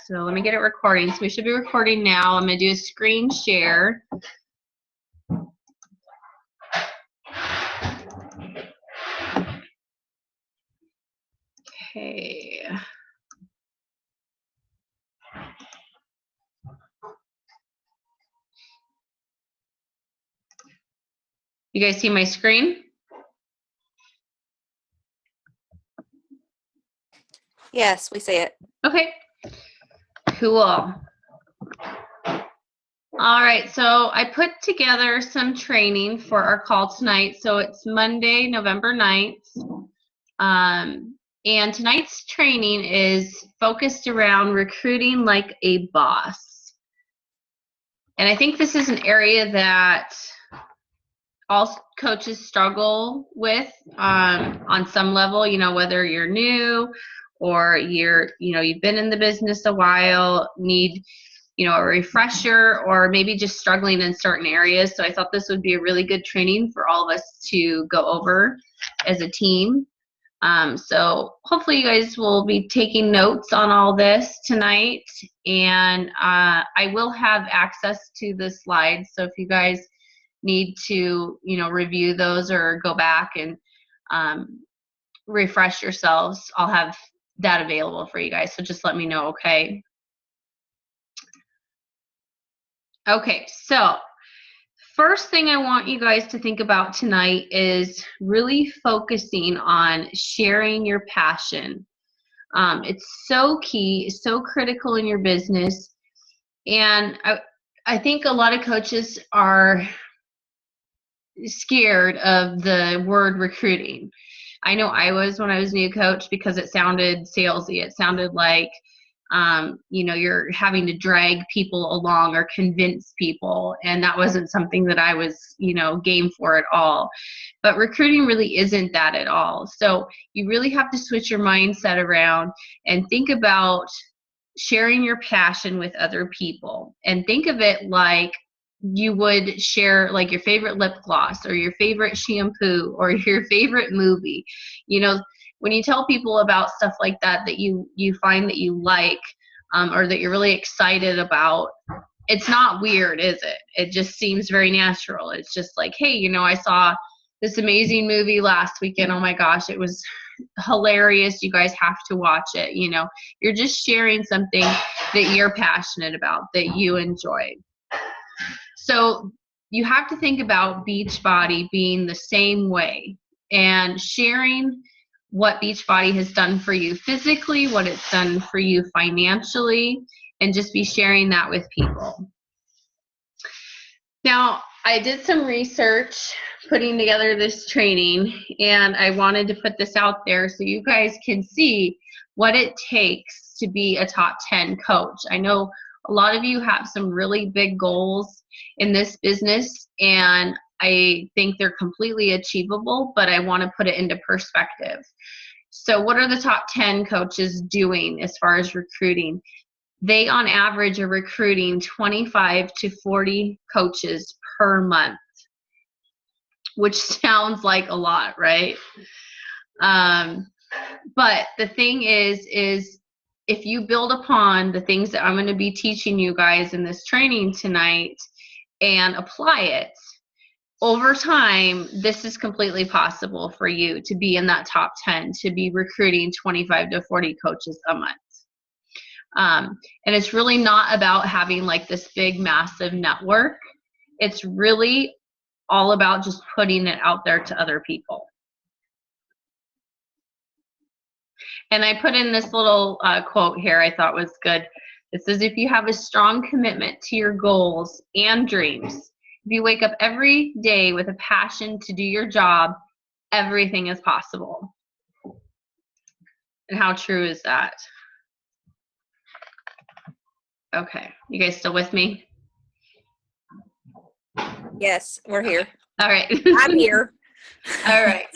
So let me get it recording. So we should be recording now. I'm going to do a screen share. Okay. You guys see my screen? Yes, we see it. Okay. Cool. All right, so I put together some training for our call tonight. So it's Monday, November 9th. And tonight's training is focused around recruiting like a boss. And I think this is an area that all coaches struggle with on some level, you know, whether you're new or you've been in the business a while, need, a refresher, or maybe just struggling in certain areas. So I thought this would be a really good training for all of us to go over as a team. So hopefully you guys will be taking notes on all this tonight, and I will have access to the slides. So if you guys need to, review those or go back and refresh yourselves, I'll have that available for you guys. So just let me know, okay? Okay, so first thing I want you guys to think about tonight is really focusing on sharing your passion. It's so key, so critical in your business. And I think a lot of coaches are scared of the word recruiting. I know I was when I was a new coach, because it sounded salesy. It sounded like you're having to drag people along or convince people, and that wasn't something that I was, game for at all. But recruiting really isn't that at all. So you really have to switch your mindset around and think about sharing your passion with other people, and think of it like you would share like your favorite lip gloss or your favorite shampoo or your favorite movie. When you tell people about stuff like that you find that you like, or that you're really excited about, it's not weird, is it? It just seems very natural. It's just like, hey, I saw this amazing movie last weekend. Oh my gosh, it was hilarious. You guys have to watch it. You're just sharing something that you're passionate about, that you enjoy. So you have to think about Beachbody being the same way, and sharing what Beachbody has done for you physically, what it's done for you financially, and just be sharing that with people. Now, I did some research putting together this training, and I wanted to put this out there so you guys can see what it takes to be a top 10 coach. I know a lot of you have some really big goals in this business, and I think they're completely achievable, but I want to put it into perspective. So what are the top 10 coaches doing as far as recruiting? They, on average, are recruiting 25 to 40 coaches per month, which sounds like a lot, right? But the thing is if you build upon the things that I'm going to be teaching you guys in this training tonight and apply it, over time, this is completely possible for you to be in that top 10, to be recruiting 25 to 40 coaches a month. And it's really not about having like this big, massive network. It's really all about just putting it out there to other people. And I put in this little quote here I thought was good. It says, if you have a strong commitment to your goals and dreams, if you wake up every day with a passion to do your job, everything is possible. And how true is that? Okay, you guys still with me? Yes, we're here. All right. I'm here. All right.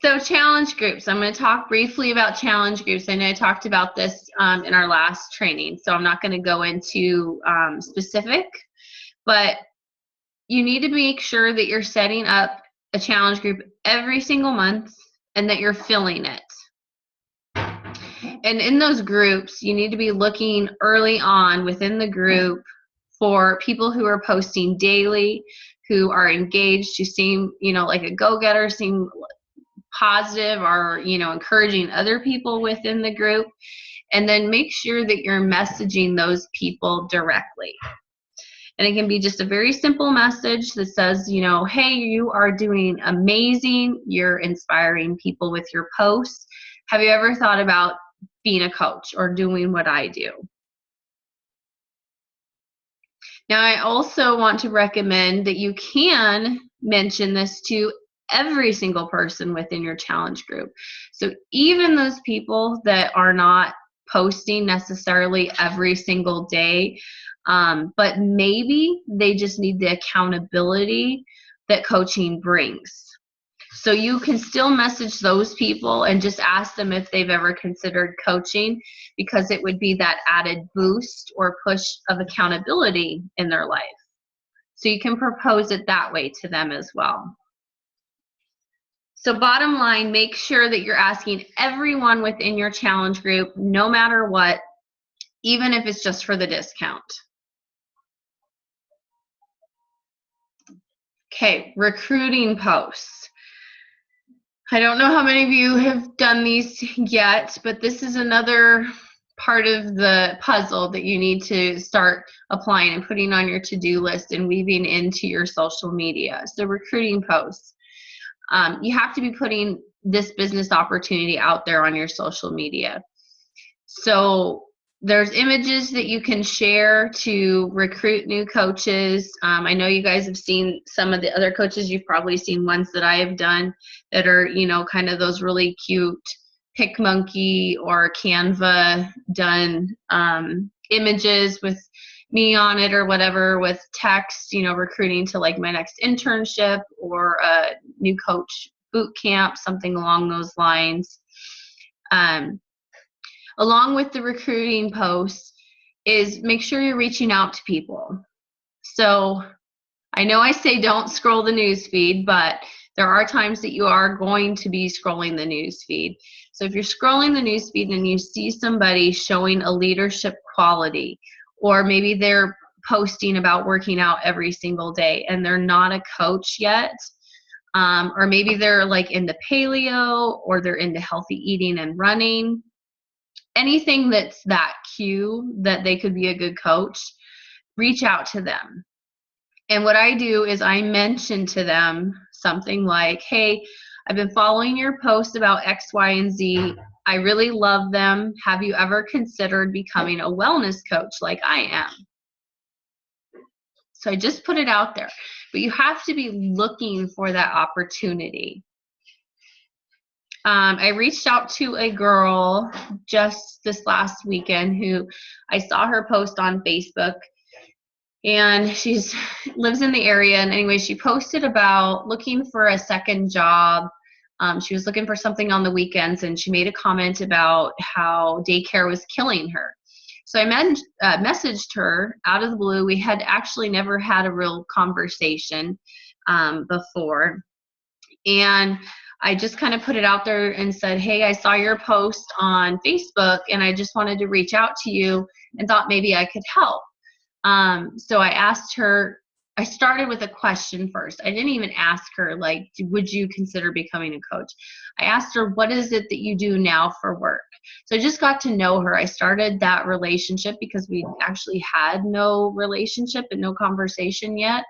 So challenge groups. I'm going to talk briefly about challenge groups. I know I talked about this in our last training, so I'm not going to go into specific, but you need to make sure that you're setting up a challenge group every single month and that you're filling it. And in those groups, you need to be looking early on within the group for people who are posting daily, who are engaged, who seem, like a go-getter, seem positive, or, encouraging other people within the group. And then make sure that you're messaging those people directly. And it can be just a very simple message that says, hey, you are doing amazing. You're inspiring people with your posts. Have you ever thought about being a coach or doing what I do? Now, I also want to recommend that you can mention this to every single person within your challenge group. So even those people that are not posting necessarily every single day, but maybe they just need the accountability that coaching brings. So you can still message those people and just ask them if they've ever considered coaching, because it would be that added boost or push of accountability in their life. So you can propose it that way to them as well. So bottom line, make sure that you're asking everyone within your challenge group, no matter what, even if it's just for the discount. Okay, recruiting posts. I don't know how many of you have done these yet, but this is another part of the puzzle that you need to start applying and putting on your to-do list and weaving into your social media. So recruiting posts. You have to be putting this business opportunity out there on your social media. So there's images that you can share to recruit new coaches. I know you guys have seen some of the other coaches. You've probably seen ones that I have done that are, kind of those really cute PicMonkey or Canva done images with me on it or whatever, with text, recruiting to like my next internship or a new coach boot camp, something along those lines. Along with the recruiting posts is make sure you're reaching out to people. So I know I say don't scroll the news feed, but there are times that you are going to be scrolling the news feed. So if you're scrolling the news feed and you see somebody showing a leadership quality, or maybe they're posting about working out every single day and they're not a coach yet, or maybe they're like into paleo or they're into healthy eating and running, anything that's that cue that they could be a good coach, reach out to them. And what I do is I mention to them something like, hey, I've been following your posts about X, Y, and Z. I really love them. Have you ever considered becoming a wellness coach like I am? So I just put it out there. But you have to be looking for that opportunity. I reached out to a girl just this last weekend who I saw her post on Facebook, and she lives in the area. And anyway, she posted about looking for a second job. She was looking for something on the weekends, and she made a comment about how daycare was killing her. So I messaged her out of the blue. We had actually never had a real conversation before. And I just kind of put it out there and said, hey, I saw your post on Facebook and I just wanted to reach out to you and thought maybe I could help. So I asked her, I started with a question first. I didn't even ask her, like, would you consider becoming a coach? I asked her, what is it that you do now for work? So I just got to know her. I started that relationship because we actually had no relationship and no conversation yet.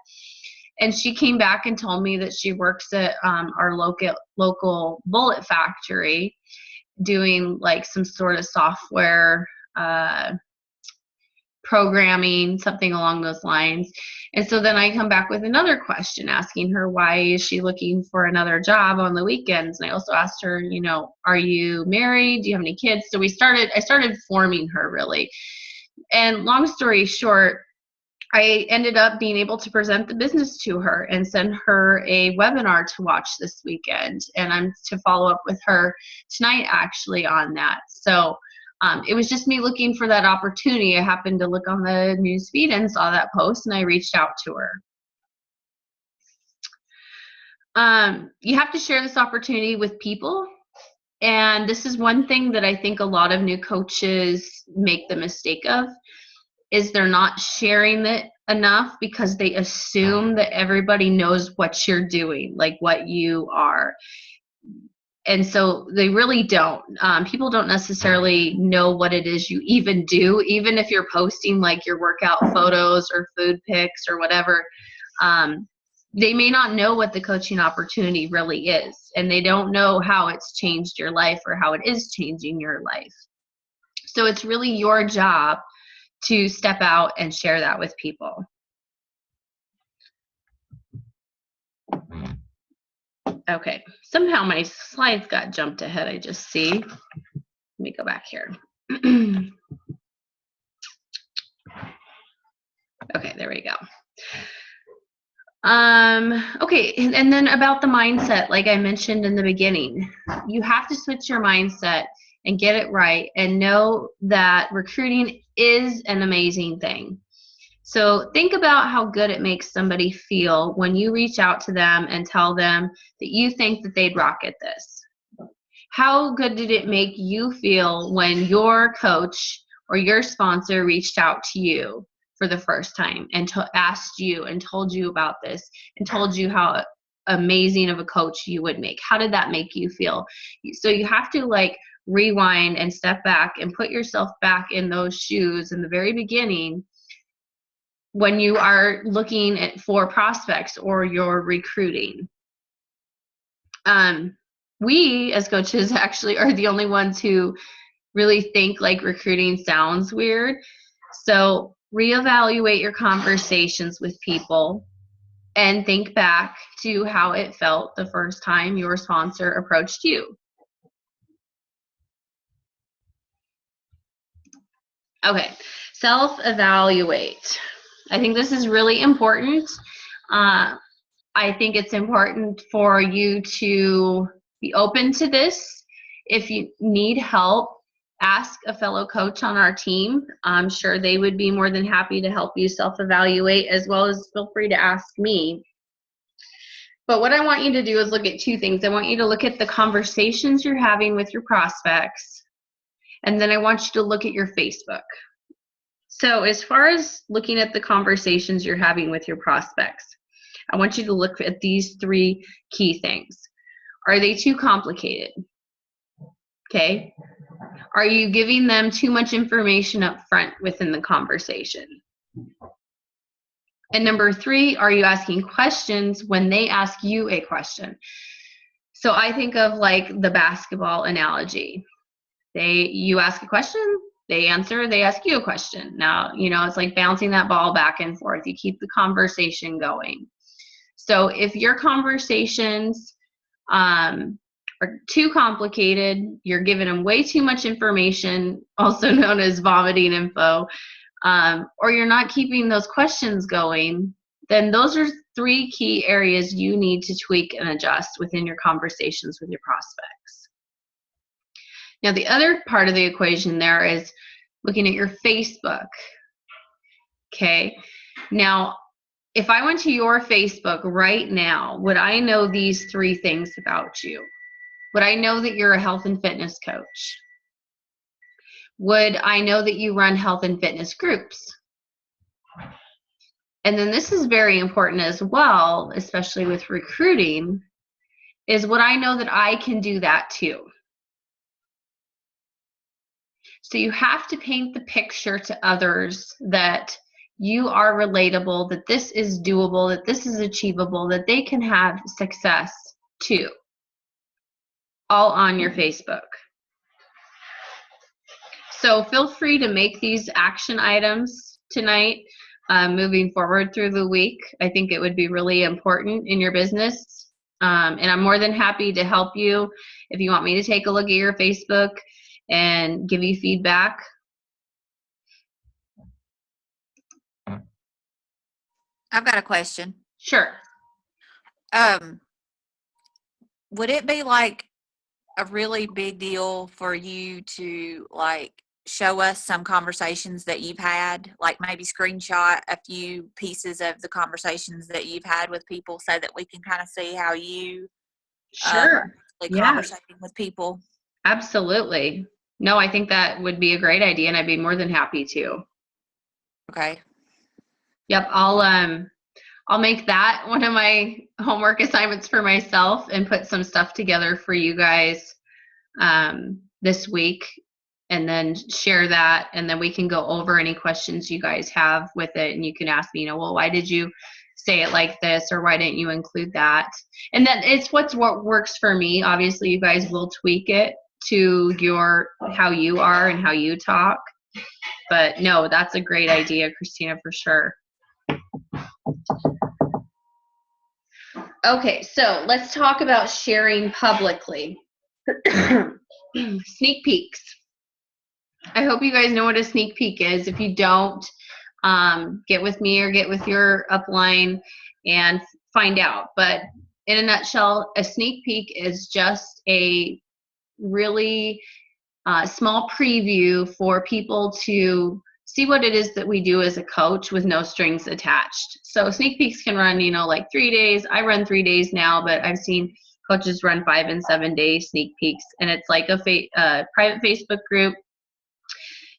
And she came back and told me that she works at our local bullet factory doing like some sort of software programming, something along those lines. And so then I come back with another question asking her, why is she looking for another job on the weekends? And I also asked her, are you married? Do you have any kids? So I started forming her really. And long story short, I ended up being able to present the business to her and send her a webinar to watch this weekend. And I'm to follow up with her tonight actually on that. So it was just me looking for that opportunity. I happened to look on the news feed and saw that post and I reached out to her. You have to share this opportunity with people And this is one thing that I think a lot of new coaches make the mistake of, is they're not sharing it enough because they assume that everybody knows what you're doing, like what you are. And so they really don't. People don't necessarily know what it is you even do, even if you're posting like your workout photos or food pics or whatever. They may not know what the coaching opportunity really is, and they don't know how it's changed your life or how it is changing your life. So it's really your job to step out and share that with people. Okay, somehow my slides got jumped ahead, I just see. Let me go back here. Okay, there we go. Okay, and then about the mindset, like I mentioned in the beginning, you have to switch your mindset and get it right and know that recruiting is an amazing thing. So think about how good it makes somebody feel when you reach out to them and tell them that you think that they'd rock at this. How good did it make you feel when your coach or your sponsor reached out to you for the first time and asked you and told you about this and told you how amazing of a coach you would make? How did that make you feel? So you have to like rewind and step back and put yourself back in those shoes in the very beginning when you are looking for prospects or you're recruiting. We as coaches actually are the only ones who really think like recruiting sounds weird. So reevaluate your conversations with people and think back to how it felt the first time your sponsor approached you. Okay, self-evaluate. I think this is really important. I think it's important for you to be open to this. If you need help, ask a fellow coach on our team. I'm sure they would be more than happy to help you self-evaluate, as well as feel free to ask me. But what I want you to do is look at two things. I want you to look at the conversations you're having with your prospects, and then I want you to look at your Facebook. So as far as looking at the conversations you're having with your prospects, I want you to look at these three key things. Are they too complicated? Okay. Are you giving them too much information up front within the conversation? And number three, are you asking questions when they ask you a question? So I think of like the basketball analogy. You ask a question, they answer, they ask you a question. Now, it's like bouncing that ball back and forth. You keep the conversation going. So if your conversations are too complicated, you're giving them way too much information, also known as vomiting info, or you're not keeping those questions going, then those are three key areas you need to tweak and adjust within your conversations with your prospects. Now, the other part of the equation there is looking at your Facebook. Okay. Now, if I went to your Facebook right now, would I know these three things about you? Would I know that you're a health and fitness coach? Would I know that you run health and fitness groups? And then this is very important as well, especially with recruiting, is would I know that I can do that too? So you have to paint the picture to others that you are relatable, that this is doable, that this is achievable, that they can have success too, all on your Facebook. So feel free to make these action items tonight, moving forward through the week. I think it would be really important in your business. And I'm more than happy to help you if you want me to take a look at your Facebook and give you feedback. I've got a question. Sure. Would it be like a really big deal for you to like show us some conversations that you've had, like maybe screenshot a few pieces of the conversations that you've had with people so that we can kind of see how you Sure. like Yeah. conversating with people? Absolutely. No, I think that would be a great idea, and I'd be more than happy to. Okay. Yep, I'll make that one of my homework assignments for myself and put some stuff together for you guys this week, and then share that, and then we can go over any questions you guys have with it, and you can ask me, well, why did you say it like this, or why didn't you include that? And then it's what works for me. Obviously, you guys will tweak it to how you are and how you talk. But no, that's a great idea, Christina, for sure. Okay, so let's talk about sharing publicly. Sneak peeks. I hope you guys know what a sneak peek is. If you don't, get with me or get with your upline and find out. But in a nutshell, a sneak peek is just a really small preview for people to see what it is that we do as a coach with no strings attached. So sneak peeks can run, like 3 days. I run 3 days now, but I've seen coaches run 5 and 7 day sneak peeks. And it's like a private Facebook group.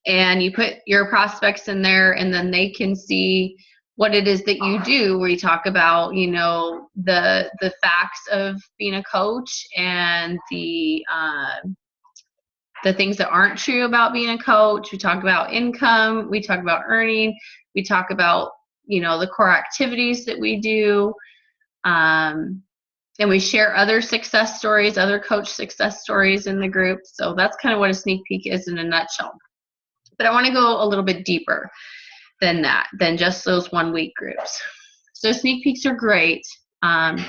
And you put your prospects in there, and then they can see what it is that you do, where you talk about, the facts of being a coach and the things that aren't true about being a coach. We talk about income. We talk about earning. We talk about, the core activities that we do. And we share other success stories, other coach success stories in the group. So that's kind of what a sneak peek is in a nutshell. But I want to go a little bit deeper than that, than just those 1 week groups. So sneak peeks are great. I've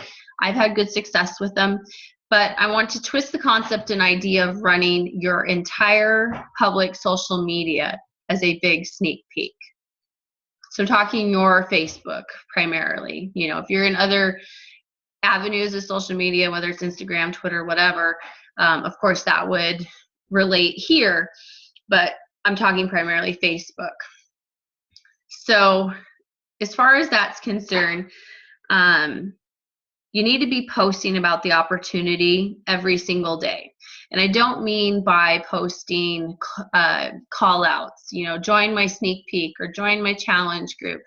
had good success with them. But I want to twist the concept and idea of running your entire public social media as a big sneak peek. So talking your Facebook primarily. If you're in other avenues of social media, whether it's Instagram, Twitter, whatever, of course that would relate here. But I'm talking primarily Facebook. So as far as that's concerned, you need to be posting about the opportunity every single day. And I don't mean by posting call outs, join my sneak peek or join my challenge group.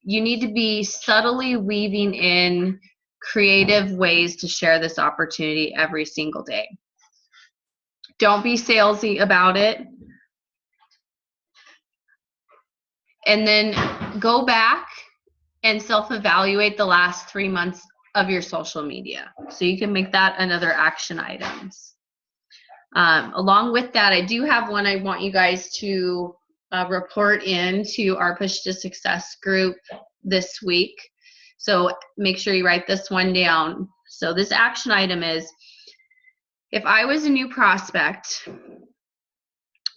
You need to be subtly weaving in creative ways to share this opportunity every single day. Don't be salesy about it. And then go back and self-evaluate the last 3 months of your social media. So you can make that another action items. Along with that, I do have one I want you guys to report in to our Push to Success group this week. So make sure you write this one down. So this action item is, if I was a new prospect,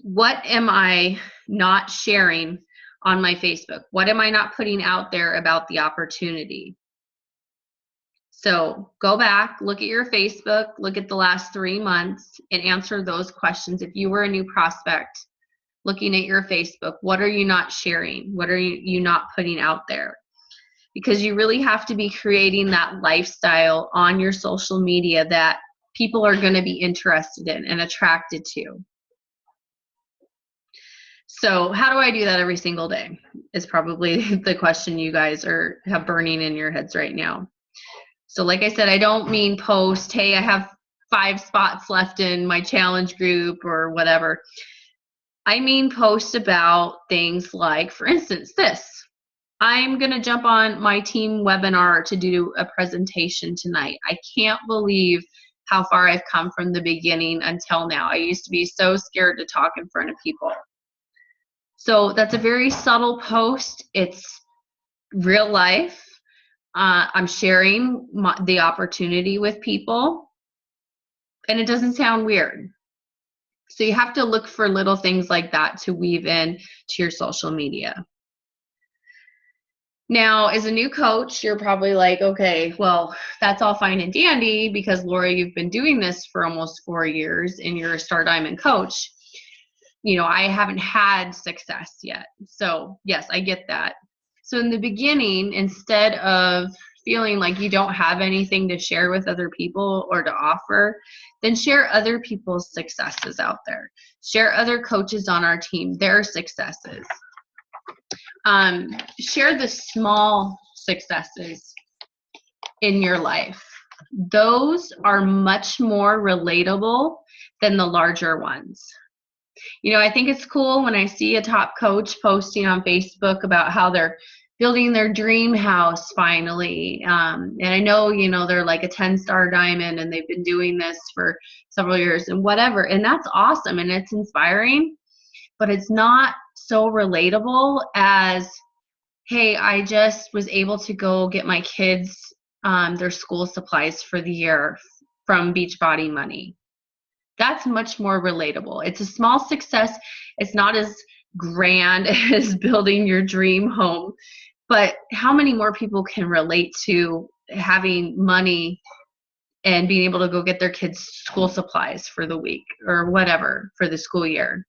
what am I not sharing on my Facebook? What am I not putting out there about the opportunity? So go back, look at your Facebook, look at the last 3 months, and answer those questions. If you were a new prospect looking at your Facebook, what are you not sharing? What are you not putting out there? Because you really have to be creating that lifestyle on your social media that people are going to be interested in and attracted to. So how do I do that every single day is probably the question you guys have burning in your heads right now. So like I said, I don't mean post, hey, I have 5 spots left in my challenge group or whatever. I mean post about things like, for instance, this. I'm going to jump on my team webinar to do a presentation tonight. I can't believe how far I've come from the beginning until now. I used to be so scared to talk in front of people. So that's a very subtle post. It's real life. I'm sharing the opportunity with people, and it doesn't sound weird. So you have to look for little things like that to weave in to your social media. Now, as a new coach, you're probably like, okay, well, that's all fine and dandy because, Laura, you've been doing this for almost 4 years and you're a Star Diamond coach. I haven't had success yet. So yes, I get that. So in the beginning, instead of feeling like you don't have anything to share with other people or to offer, then share other people's successes out there. Share other coaches on our team, their successes. Share the small successes in your life. Those are much more relatable than the larger ones. I think it's cool when I see a top coach posting on Facebook about how they're building their dream house finally. And I know, they're like a 10-star diamond and they've been doing this for several years and whatever. And that's awesome and it's inspiring, but it's not so relatable as, hey, I just was able to go get my kids their school supplies for the year from Beachbody money. That's much more relatable. It's a small success. It's not as grand as building your dream home, but how many more people can relate to having money and being able to go get their kids school supplies for the week or whatever for the school year?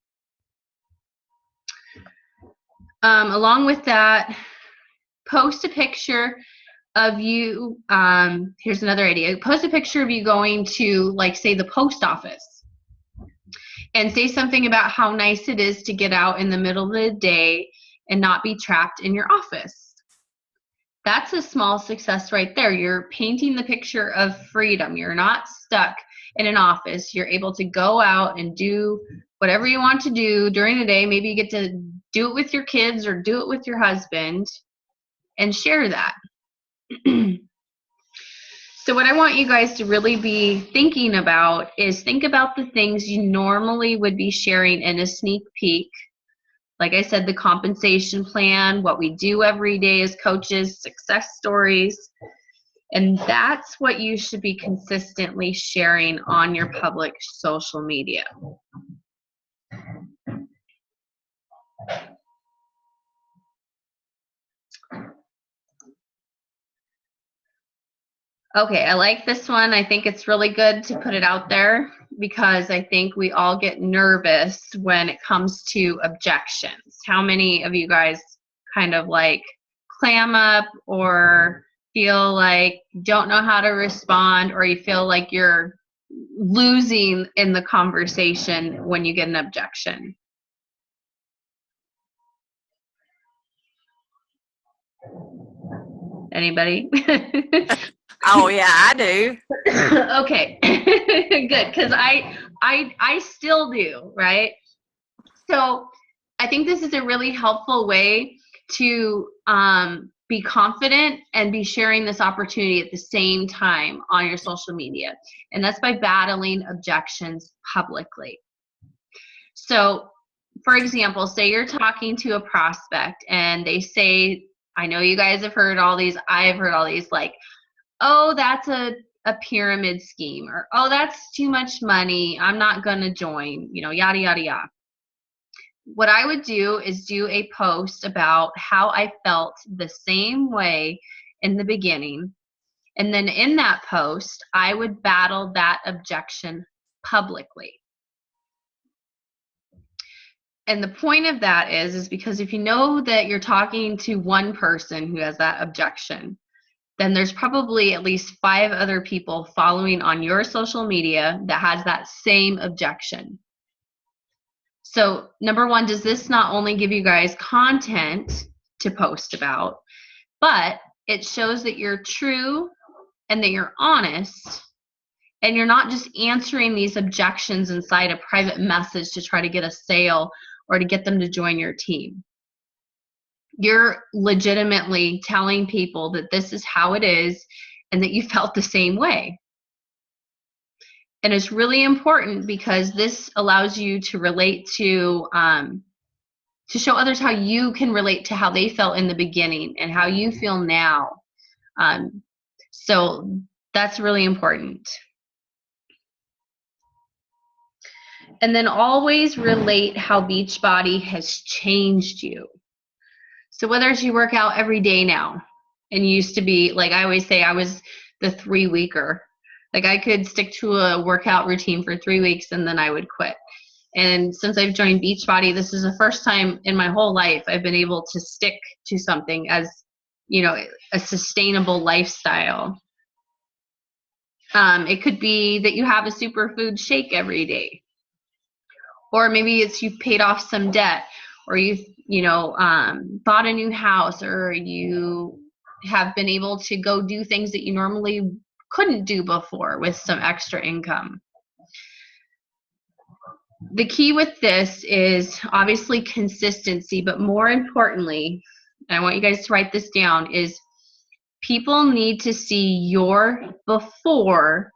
Along with that, post a picture of you. Here's another idea. Post a picture of you going to, like, say, the post office. And say something about how nice it is to get out in the middle of the day and not be trapped in your office. That's a small success right there. You're painting the picture of freedom. You're not stuck in an office. You're able to go out and do whatever you want to do during the day. Maybe you get to do it with your kids or do it with your husband and share that. So what I want you guys to really be thinking about is think about the things you normally would be sharing in a sneak peek. Like I said, the compensation plan, what we do every day as coaches, success stories. And that's what you should be consistently sharing on your public social media. Okay, I like this one. I think it's really good to put it out there because I think we all get nervous when it comes to objections. How many of you guys kind of like clam up or feel like you don't know how to respond, or you feel like you're losing in the conversation when you get an objection? Anybody? Oh yeah, I do. Okay, good, because I still do, right? So I think this is a really helpful way to be confident and be sharing this opportunity at the same time on your social media, and that's by battling objections publicly. So, for example, say you're talking to a prospect and they say, I know you guys have heard all these, I've heard all these, like, oh, that's a pyramid scheme, or oh, that's too much money, I'm not going to join, yada, yada, yada. What I would do is do a post about how I felt the same way in the beginning. And then in that post, I would battle that objection publicly. And the point of that is because if you know that you're talking to one person who has that objection, then there's probably at least 5 other people following on your social media that has that same objection. So number one, does this not only give you guys content to post about, but it shows that you're true and that you're honest, and you're not just answering these objections inside a private message to try to get a sale or to get them to join your team. You're legitimately telling people that this is how it is and that you felt the same way. And it's really important because this allows you to relate to show others how you can relate to how they felt in the beginning and how you feel now. So that's really important. And then always relate how Beachbody has changed you. So whether it's you work out every day now, and you used to be, like I always say, I was the 3-weeker. Like I could stick to a workout routine for 3 weeks and then I would quit. And since I've joined Beachbody, this is the first time in my whole life I've been able to stick to something as a sustainable lifestyle. It could be that you have a superfood shake every day, or maybe it's you've paid off some debt, or bought a new house, or you have been able to go do things that you normally couldn't do before with some extra income. The key with this is obviously consistency, but more importantly, and I want you guys to write this down, is people need to see your before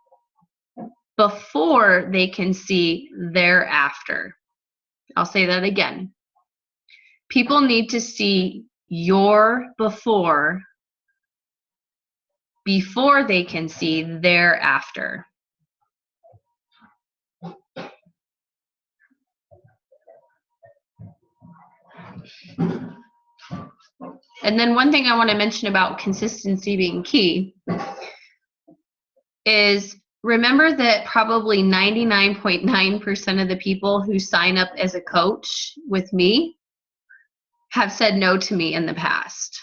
they can see their after. I'll say that again. People need to see your before they can see their after. And then one thing I want to mention about consistency being key is remember that probably 99.9% of the people who sign up as a coach with me have said no to me in the past.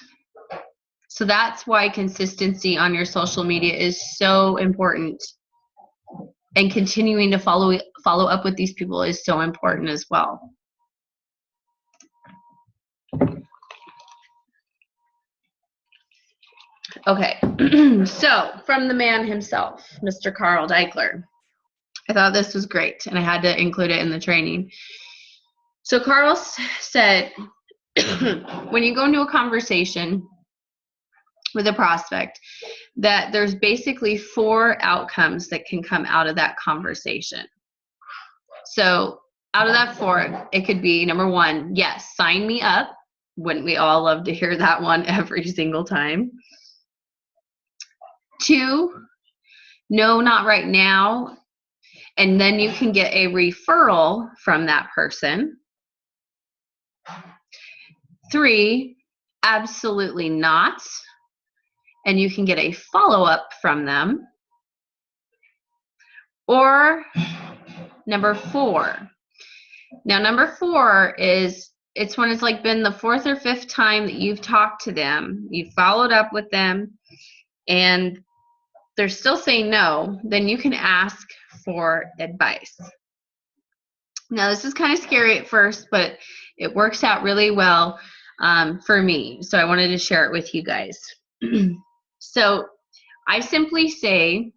So that's why consistency on your social media is so important. And continuing to follow up with these people is so important as well. Okay, so from the man himself, Mr. Carl Daikeler. I thought this was great, and I had to include it in the training. So Carl said, when you go into a conversation with a prospect, that there's basically 4 outcomes that can come out of that conversation. So out of that 4, it could be number 1, yes, sign me up. Wouldn't we all love to hear that one every single time? 2, no, not right now. And then you can get a referral from that person. 3, absolutely not. And you can get a follow-up from them. Or number 4. Now, number 4 is, it's when it's like been the 4th or 5th time that you've talked to them, you've followed up with them, and they're still saying no, then you can ask for advice. Now, this is kind of scary at first, but it works out really well for me. So I wanted to share it with you guys. So I simply say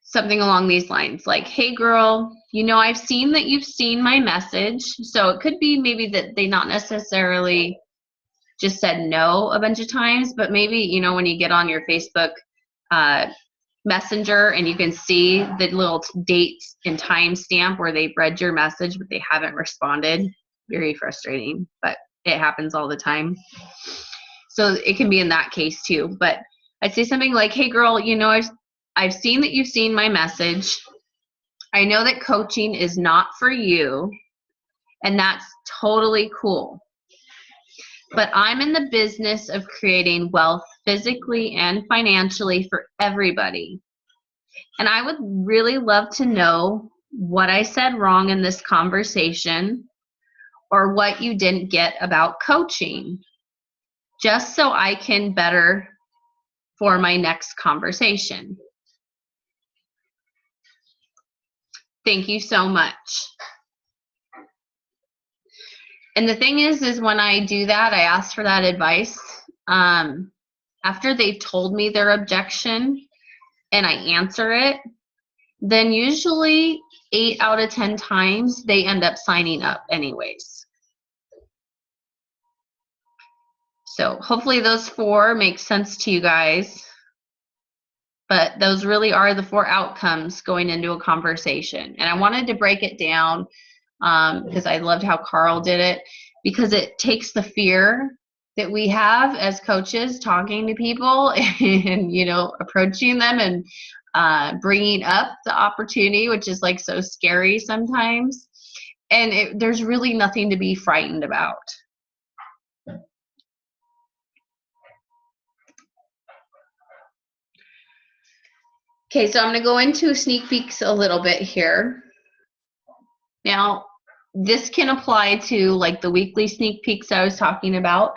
something along these lines, like, hey girl, I've seen that you've seen my message. So it could be maybe that they not necessarily just said no a bunch of times, but maybe, when you get on your Facebook Messenger and you can see the little date and time stamp where they've read your message, but they haven't responded. Very frustrating, but it happens all the time. So it can be in that case too. But I'd say something like, hey girl, I've seen that you've seen my message. I know that coaching is not for you, and that's totally cool. But I'm in the business of creating wealth physically and financially for everybody. And I would really love to know what I said wrong in this conversation or what you didn't get about coaching, just so I can better for my next conversation. Thank you so much. And the thing is when I do that, I ask for that advice. After they've told me their objection and I answer it, then usually 8 out of 10 times they end up signing up anyways. So hopefully those 4 make sense to you guys. But those really are the 4 outcomes going into a conversation. And I wanted to break it down because I loved how Carl did it, because it takes the fear that we have as coaches talking to people and, approaching them and bringing up the opportunity, which is like so scary sometimes. And there's really nothing to be frightened about. Okay, so I'm going to go into sneak peeks a little bit here. Now, this can apply to like the weekly sneak peeks I was talking about,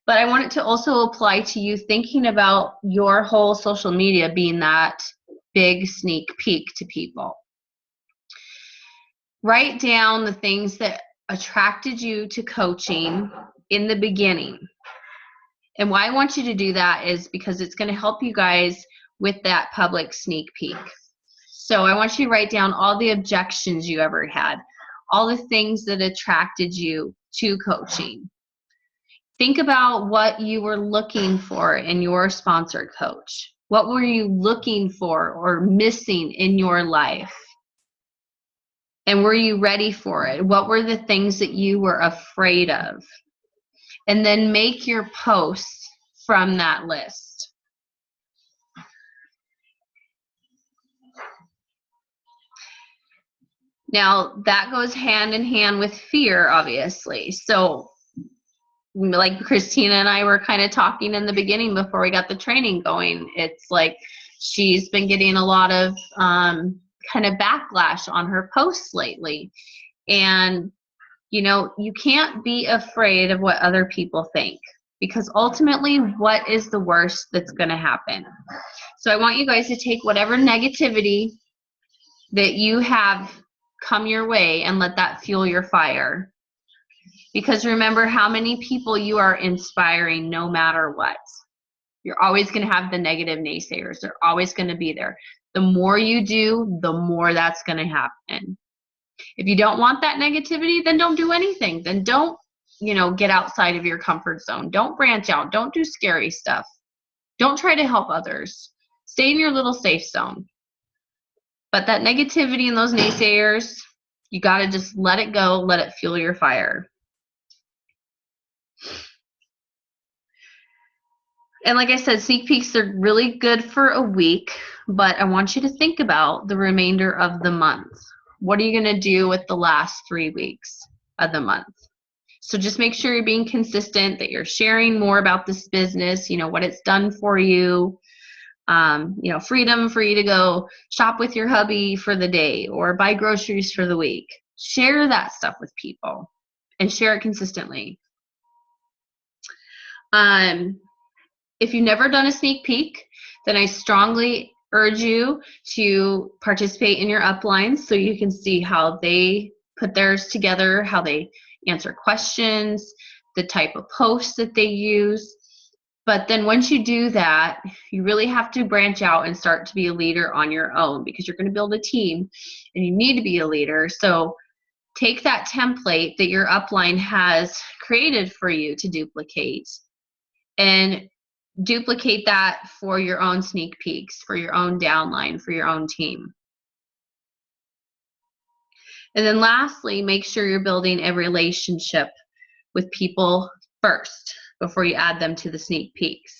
But I want it to also apply to you thinking about your whole social media being that big sneak peek to people. Write down the things that attracted you to coaching in the beginning. And why I want you to do that is because it's going to help you guys with that public sneak peek. So I want you to write down all the objections you ever had, all the things that attracted you to coaching. Think about what you were looking for in your sponsored coach. What were you looking for or missing in your life? And were you ready for it? What were the things that you were afraid of? And then make your posts from that list. Now, that goes hand in hand with fear, obviously. So, like Christina and I were kind of talking in the beginning before we got the training going, it's like she's been getting a lot of kind of backlash on her posts lately. And, you know, you can't be afraid of what other people think, because ultimately, what is the worst that's going to happen? So I want you guys to take whatever negativity that you have come your way and let that fuel your fire. Because remember how many people you are inspiring no matter what. You're always going to have the negative naysayers. They're always going to be there. The more you do, the more that's going to happen. If you don't want that negativity, then don't do anything. Then don't, you know, get outside of your comfort zone. Don't branch out. Don't do scary stuff. Don't try to help others. Stay in your little safe zone. But that negativity and those naysayers, you got to just let it go, let it fuel your fire. And like I said, sneak peeks are really good for a week, but I want you to think about the remainder of the month. What are you going to do with the last 3 weeks of the month? So just make sure you're being consistent, that you're sharing more about this business, you know, what it's done for you. You know, freedom for you to go shop with your hubby for the day or buy groceries for the week. Share that stuff with people and share it consistently. If you've never done a sneak peek, then I strongly urge you to participate in your uplines so you can see how they put theirs together, how they answer questions, the type of posts that they use. But then once you do that, you really have to branch out and start to be a leader on your own, because you're going to build a team and you need to be a leader. So take that template that your upline has created for you to duplicate and duplicate that for your own sneak peeks, for your own downline, for your own team. And then lastly, make sure you're building a relationship with people first before you add them to the sneak peeks.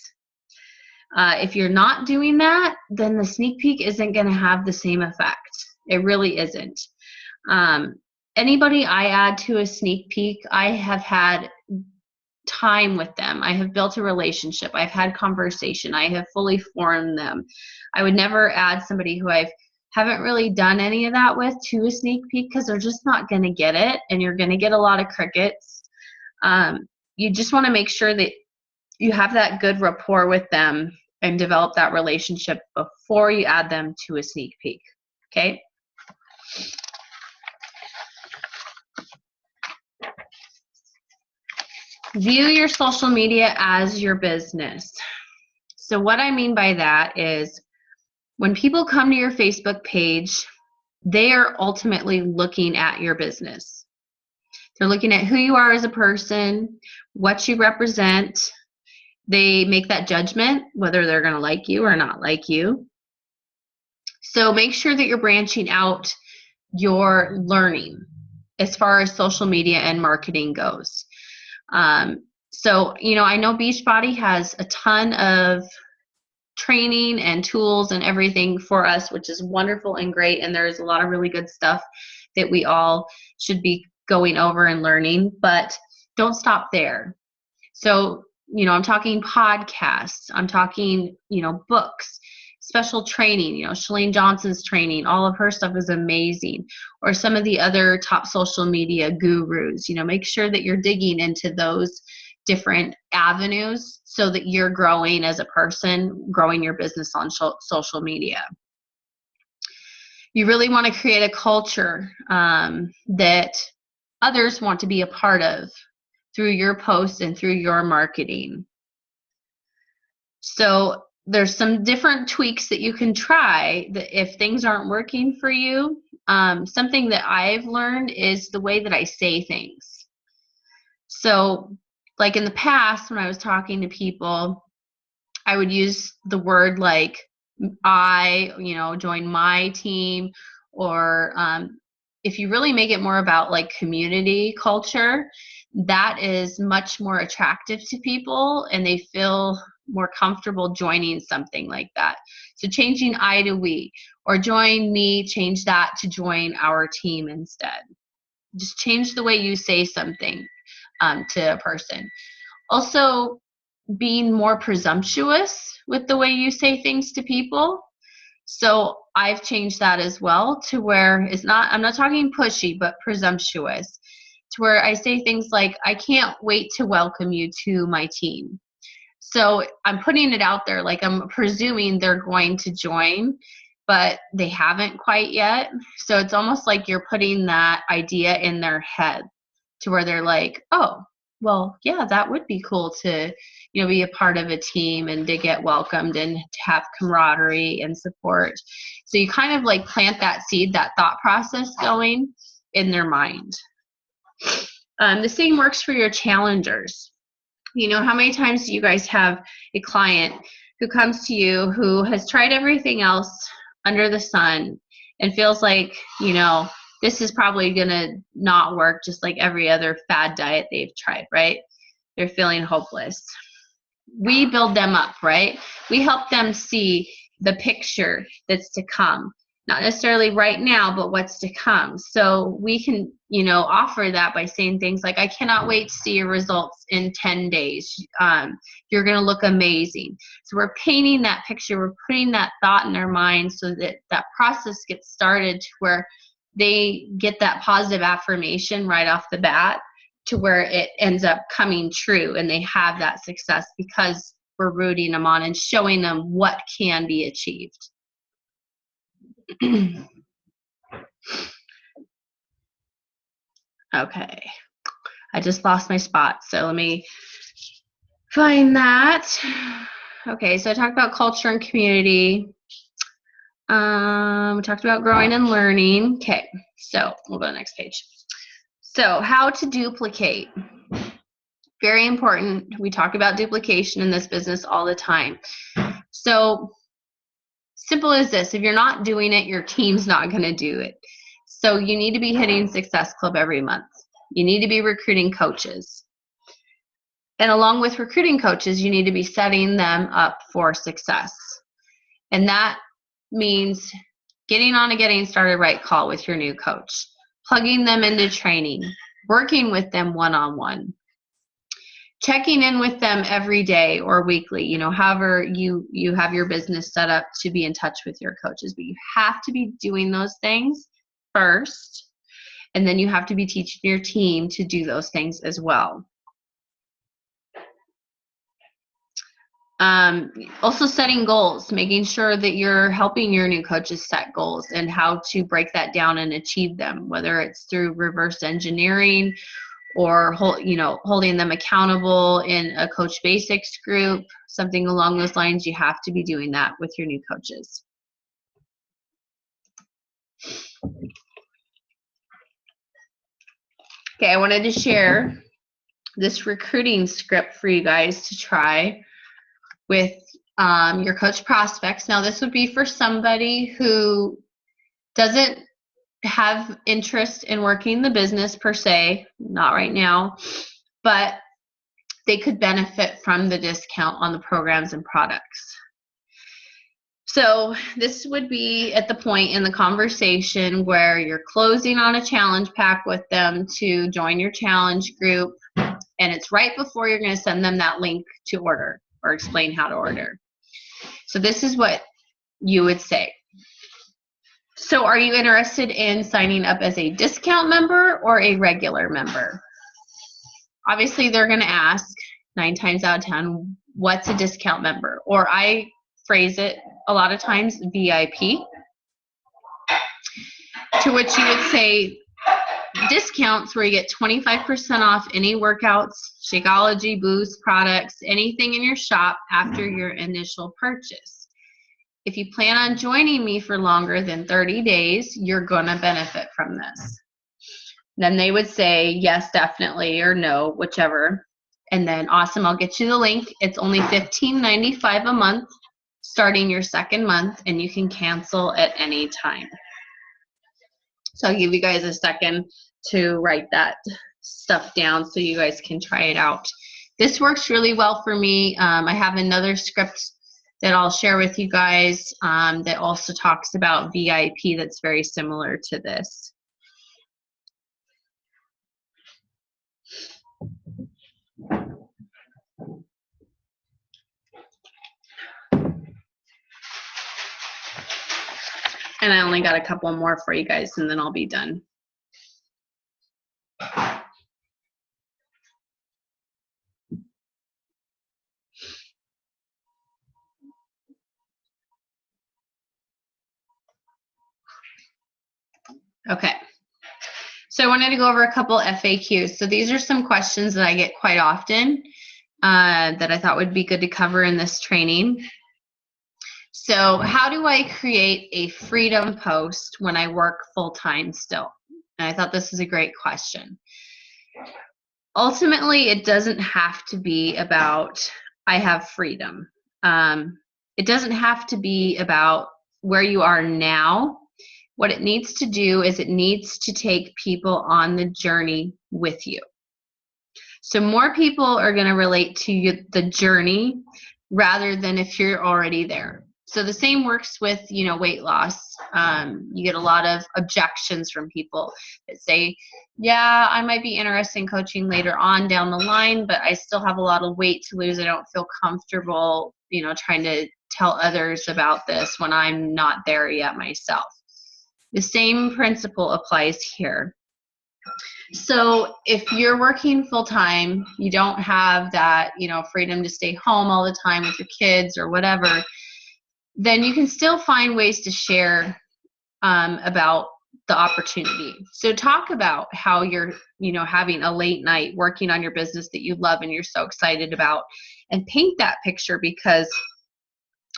If you're not doing that, then the sneak peek isn't going to have the same effect. It really isn't. Anybody I add to a sneak peek, I have had time with them. I have built a relationship. I've had conversation. I have fully formed them. I would never add somebody who I haven't really done any of that with to a sneak peek, because they're just not going to get it, and you're going to get a lot of crickets. You just want to make sure that you have that good rapport with them and develop that relationship before you add them to a sneak peek. Okay? View your social media as your business. So what I mean by that is when people come to your Facebook page, they are ultimately looking at your business. They're looking at who you are as a person, what you represent. They make that judgment whether they're going to like you or not like you. So make sure that you're branching out your learning as far as social media and marketing goes. So, you know, I know Beachbody has a ton of training and tools and everything for us, which is wonderful and great. And there's a lot of really good stuff that we all should be going over and learning, but don't stop there. So, you know, I'm talking podcasts, I'm talking, you know, books, special training, you know, Chalene Johnson's training, all of her stuff is amazing. Or some of the other top social media gurus, you know, make sure that you're digging into those different avenues so that you're growing as a person, growing your business on social media. You really want to create a culture that others want to be a part of through your posts and through your marketing. So there's some different tweaks that you can try that if things aren't working for you. Something that I've learned is the way that I say things. So like in the past when I was talking to people, I would use the word like I, join my team, or if you really make it more about like community culture, that is much more attractive to people and they feel more comfortable joining something like that. So changing I to we, or join me, change that to join our team instead. Just change the way you say something to a person. Also, being more presumptuous with the way you say things to people. So I've changed that as well to where I'm not talking pushy, but presumptuous, to where I say things like, I can't wait to welcome you to my team. So I'm putting it out there, like I'm presuming they're going to join, but they haven't quite yet. So it's almost like you're putting that idea in their head to where they're like, oh, well, yeah, that would be cool to, be a part of a team and to get welcomed and to have camaraderie and support. So you kind of like plant that seed, that thought process going in their mind. The same works for your challengers. How many times do you guys have a client who comes to you who has tried everything else under the sun and feels like, this is probably going to not work, just like every other fad diet they've tried, right? They're feeling hopeless. We build them up, right? We help them see the picture that's to come. Not necessarily right now, but what's to come. So we can, offer that by saying things like, I cannot wait to see your results in 10 days. You're going to look amazing. So we're painting that picture. We're putting that thought in their mind so that that process gets started to where they get that positive affirmation right off the bat to where it ends up coming true and they have that success because we're rooting them on and showing them what can be achieved. Okay, I just lost my spot, so let me find that. Okay, so I talked about culture and community. We talked about growing and learning. Okay, so we'll go to the next page. So how to duplicate. Very important. We talk about duplication in this business all the time. So simple as this, if you're not doing it, your team's not going to do it. So you need to be hitting Success Club every month. You need to be recruiting coaches. And along with recruiting coaches, you need to be setting them up for success. And that means getting on a getting started right call with your new coach, plugging them into training, working with them one-on-one, checking in with them every day or weekly, however you have your business set up to be in touch with your coaches. But you have to be doing those things first, and then you have to be teaching your team to do those things as well. Also setting goals, making sure that you're helping your new coaches set goals and how to break that down and achieve them, whether it's through reverse engineering or holding them accountable in a Coach Basics group, something along those lines. You have to be doing that with your new coaches. Okay, I wanted to share this recruiting script for you guys to try with your coach prospects. Now, this would be for somebody who doesn't have interest in working the business per se, not right now, but they could benefit from the discount on the programs and products. So this would be at the point in the conversation where you're closing on a challenge pack with them to join your challenge group, and it's right before you're going to send them that link to order or explain how to order. So this is what you would say. So are you interested in signing up as a discount member or a regular member? Obviously, they're going to ask, 9 times out of 10, what's a discount member? Or I phrase it a lot of times, VIP, to which you would say discounts where you get 25% off any workouts, Shakeology, Boost products, anything in your shop after your initial purchase. If you plan on joining me for longer than 30 days, you're going to benefit from this. Then they would say yes, definitely, or no, whichever. And then awesome, I'll get you the link. It's only $15.95 a month starting your second month, and you can cancel at any time. So I'll give you guys a second to write that stuff down so you guys can try it out. This works really well for me. I have another script that I'll share with you guys that also talks about VIP that's very similar to this. And I only got a couple more for you guys, and then I'll be done. Okay. So I wanted to go over a couple FAQs. So these are some questions that I get quite often that I thought would be good to cover in this training. So how do I create a freedom post when I work full-time still? And I thought this is a great question. Ultimately, it doesn't have to be about I have freedom. It doesn't have to be about where you are now. What it needs to do is it needs to take people on the journey with you. So more people are going to relate to the journey rather than if you're already there. So the same works with, weight loss. You get a lot of objections from people that say, yeah, I might be interested in coaching later on down the line, but I still have a lot of weight to lose. I don't feel comfortable, trying to tell others about this when I'm not there yet myself. The same principle applies here. So if you're working full-time, you don't have that, freedom to stay home all the time with your kids or whatever, then you can still find ways to share about the opportunity. So talk about how you're, having a late night working on your business that you love and you're so excited about, and paint that picture because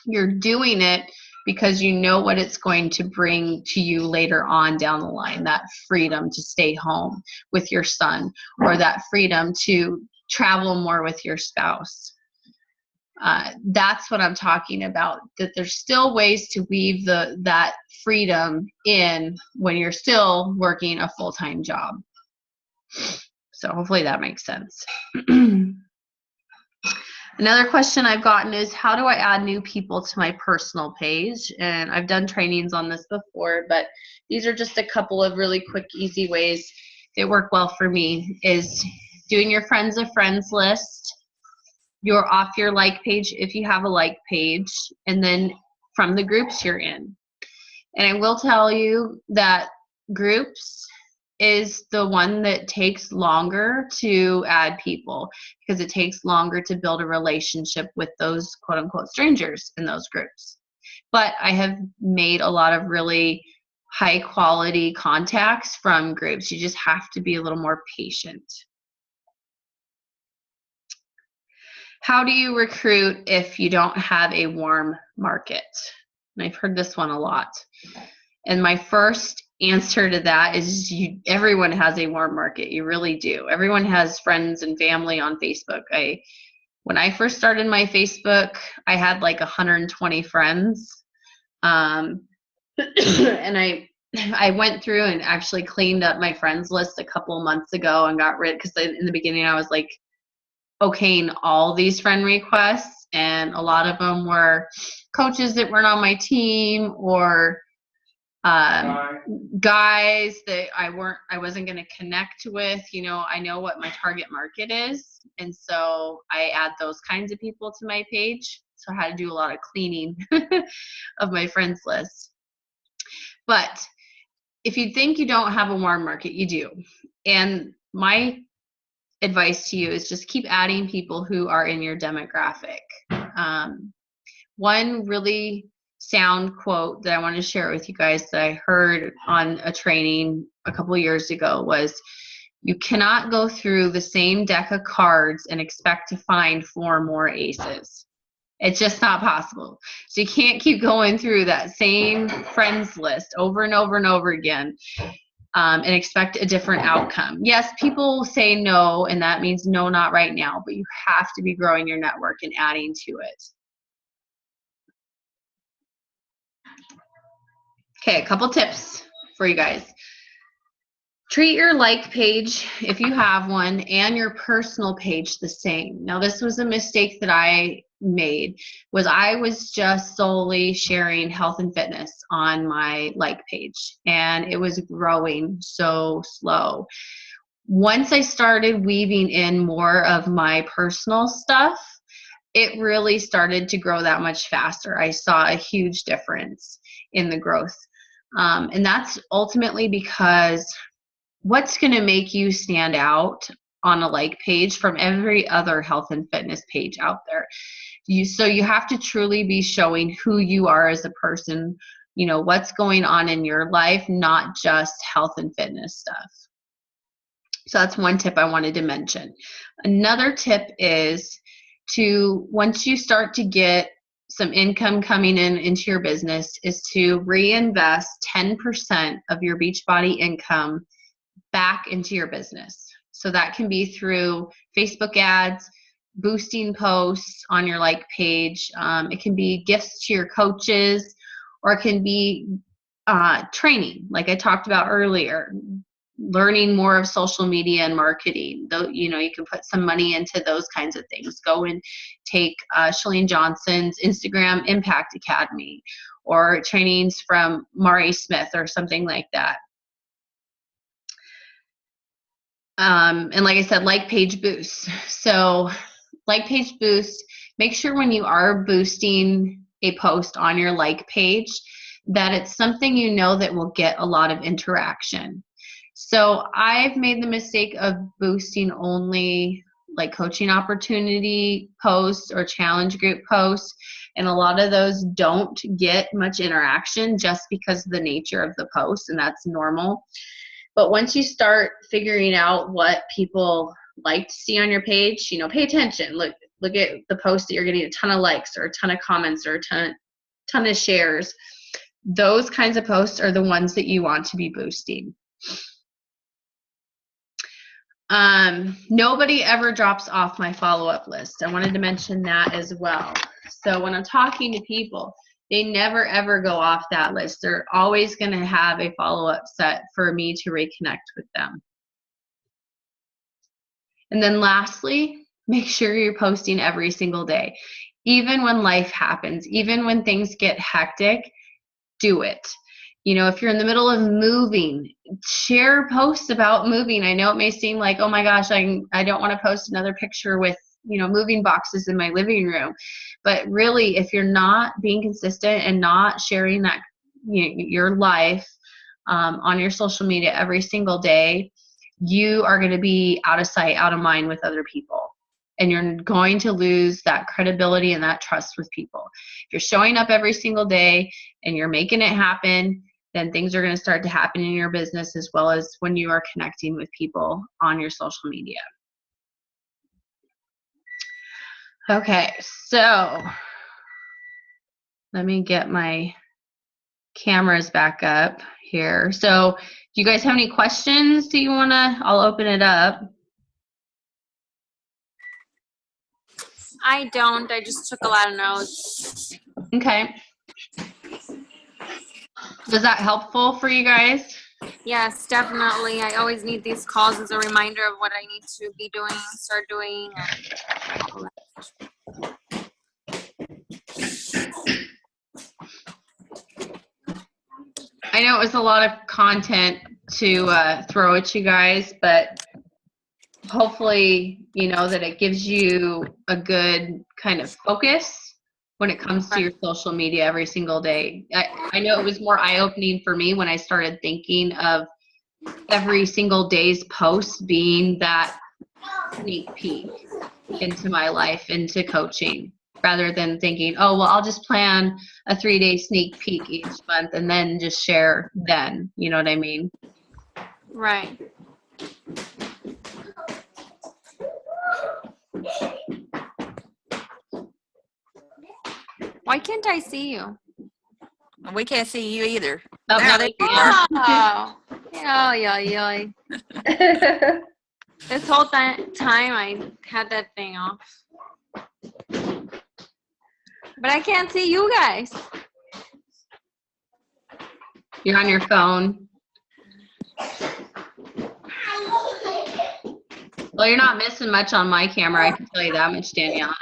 you're doing it because you know what it's going to bring to you later on down the line, that freedom to stay home with your son, or that freedom to travel more with your spouse. That's what I'm talking about, that there's still ways to weave that freedom in when you're still working a full-time job. So hopefully that makes sense. Another question I've gotten is, how do I add new people to my personal page? And I've done trainings on this before, but these are just a couple of really quick, easy ways that work well for me, is doing your friends of friends list, your off your like page if you have a like page, and then from the groups you're in. And I will tell you that groups is the one that takes longer to add people, because it takes longer to build a relationship with those quote unquote strangers in those groups. But I have made a lot of really high quality contacts from groups. You just have to be a little more patient. How do you recruit if you don't have a warm market? And I've heard this one a lot. And my first answer to that is everyone has a warm market. You really do. Everyone has friends and family on Facebook. When I first started my Facebook, I had like 120 friends. And I went through and actually cleaned up my friends list a couple months ago and got rid, because in the beginning I was like okaying all these friend requests, and a lot of them were coaches that weren't on my team, or guys that I wasn't going to connect with. I know what my target market is, and so I add those kinds of people to my page. So I had to do a lot of cleaning of my friends list. But if you think you don't have a warm market, you do. And my advice to you is just keep adding people who are in your demographic. One really sound quote that I want to share with you guys that I heard on a training a couple years ago was, you cannot go through the same deck of cards and expect to find 4 more aces. It's just not possible. So you can't keep going through that same friends list over and over and over again and expect a different outcome. Yes, people say no, and that means no, not right now, but you have to be growing your network and adding to it. Okay, a couple tips for you guys. Treat your like page, if you have one, and your personal page the same. Now, this was a mistake that I made, was I was just solely sharing health and fitness on my like page, and it was growing so slow. Once I started weaving in more of my personal stuff, it really started to grow that much faster. I saw a huge difference in the growth. And that's ultimately because what's going to make you stand out on a like page from every other health and fitness page out there? So you have to truly be showing who you are as a person, you know, what's going on in your life, not just health and fitness stuff. So that's one tip I wanted to mention. Another tip is to, once you start to get some income coming into your business, is to reinvest 10% of your Beachbody income back into your business. So that can be through Facebook ads, boosting posts on your like page. It can be gifts to your coaches, or it can be training, like I talked about earlier, learning more of social media and marketing. Though, you know, you can put some money into those kinds of things. Go and take Chalene Johnson's Instagram Impact Academy, or trainings from Mari Smith or something like that. And like I said, like page boosts. So like page boosts, make sure when you are boosting a post on your like page that it's something you know that will get a lot of interaction. So I've made the mistake of boosting only like coaching opportunity posts or challenge group posts, and a lot of those don't get much interaction just because of the nature of the post, and that's normal. But once you start figuring out what people like to see on your page, you know, pay attention. Look at the post that you're getting a ton of likes or a ton of comments or a ton of shares. Those kinds of posts are the ones that you want to be boosting. Nobody ever drops off my follow-up list. I wanted to mention that as well. So when I'm talking to people, they never ever go off that list. They're always going to have a follow-up set for me to reconnect with them. And then lastly, make sure you're posting every single day. Even when life happens, even when things get hectic, do it. You know, if you're in the middle of moving, share posts about moving. I know it may seem like, oh my gosh, I don't want to post another picture with, you know, moving boxes in my living room. But really, if you're not being consistent and not sharing that, you know, your life on your social media every single day, you are going to be out of sight, out of mind with other people. And you're going to lose that credibility and that trust with people. If you're showing up every single day and you're making it happen, then things are going to start to happen in your business, as well as when you are connecting with people on your social media. Okay, so let me get my cameras back up here. So do you guys have any questions? Do you want to? I'll open it up. I don't. I just took a lot of notes. Okay. Was that helpful for you guys? Yes, definitely. I always need these calls as a reminder of what I need to be doing, start doing. I know it was a lot of content to throw at you guys, but hopefully you know that it gives you a good kind of focus when it comes to your social media every single day. I know it was more eye-opening for me when I started thinking of every single day's post being that sneak peek into my life, into coaching, rather than thinking, oh, well, I'll just plan a 3-day sneak peek each month and then just share then. You know what I mean? Right. Why can't I see you? We can't see you either. Oh, Now no, there they you are. Oh, yeah. This whole time I had that thing off. But I can't see you guys. You're on your phone. Well, you're not missing much on my camera, I can tell you that much, Danielle.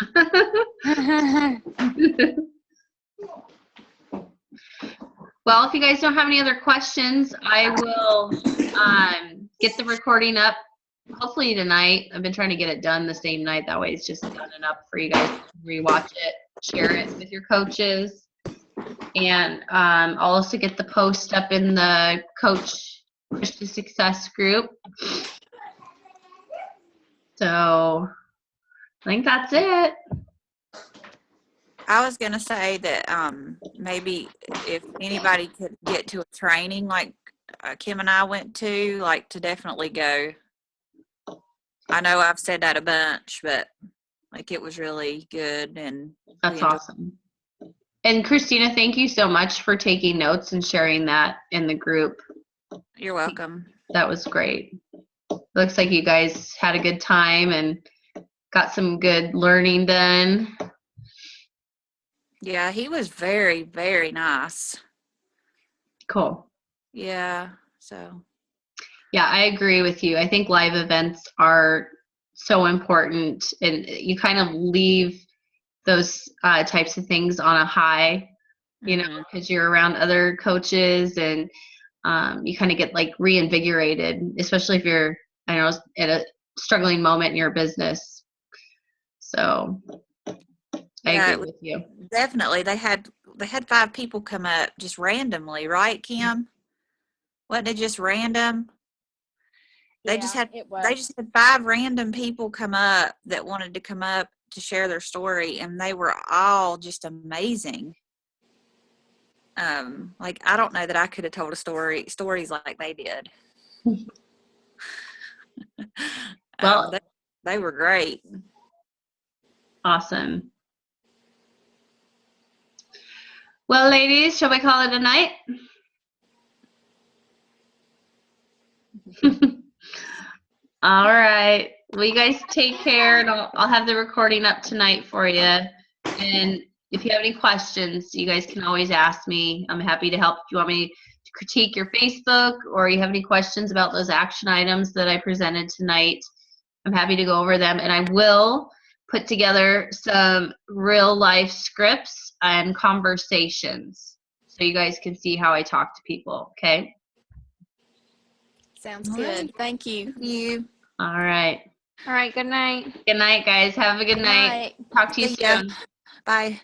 Well, if you guys don't have any other questions, I will get the recording up hopefully tonight. I've been trying to get it done the same night. That way it's just done and up for you guys to rewatch it, share it with your coaches. And I'll also get the post up in the Coach Push to Success group. So I think that's it. I was gonna say that maybe if anybody could get to a training like Kim and I went to, like to definitely go. I know I've said that a bunch, but like it was really good and That's we enjoyed- awesome. And Christina, thank you so much for taking notes and sharing that in the group. You're welcome. That was great. Looks like you guys had a good time and got some good learning done. Yeah, he was very, very nice. Cool. Yeah, so Yeah, I agree with you. I think live events are so important, and you kind of leave those types of things on a high, you know, because you're around other coaches and you kind of get like reinvigorated, especially if you're, I know, at a struggling moment in your business. So I Yeah, agree with you. definitely they had 5 people come up just randomly, right, Kim? Wasn't it just random? They just had 5 random people come up that wanted to come up to share their story, and they were all just amazing. Like I don't know that I could have told stories like they did. Well, they were great. awesome. Well, ladies, shall we call it a night? All right. Well, you guys take care, and I'll have the recording up tonight for you. And if you have any questions, you guys can always ask me. I'm happy to help. If you want me to critique your Facebook or you have any questions about those action items that I presented tonight, I'm happy to go over them. And I will put together some real life scripts and conversations so you guys can see how I talk to people. Okay. Sounds good. Thank you. You. All right. All right, good night. Good night, guys. Have a good night. Talk to you See ya. soon. Bye.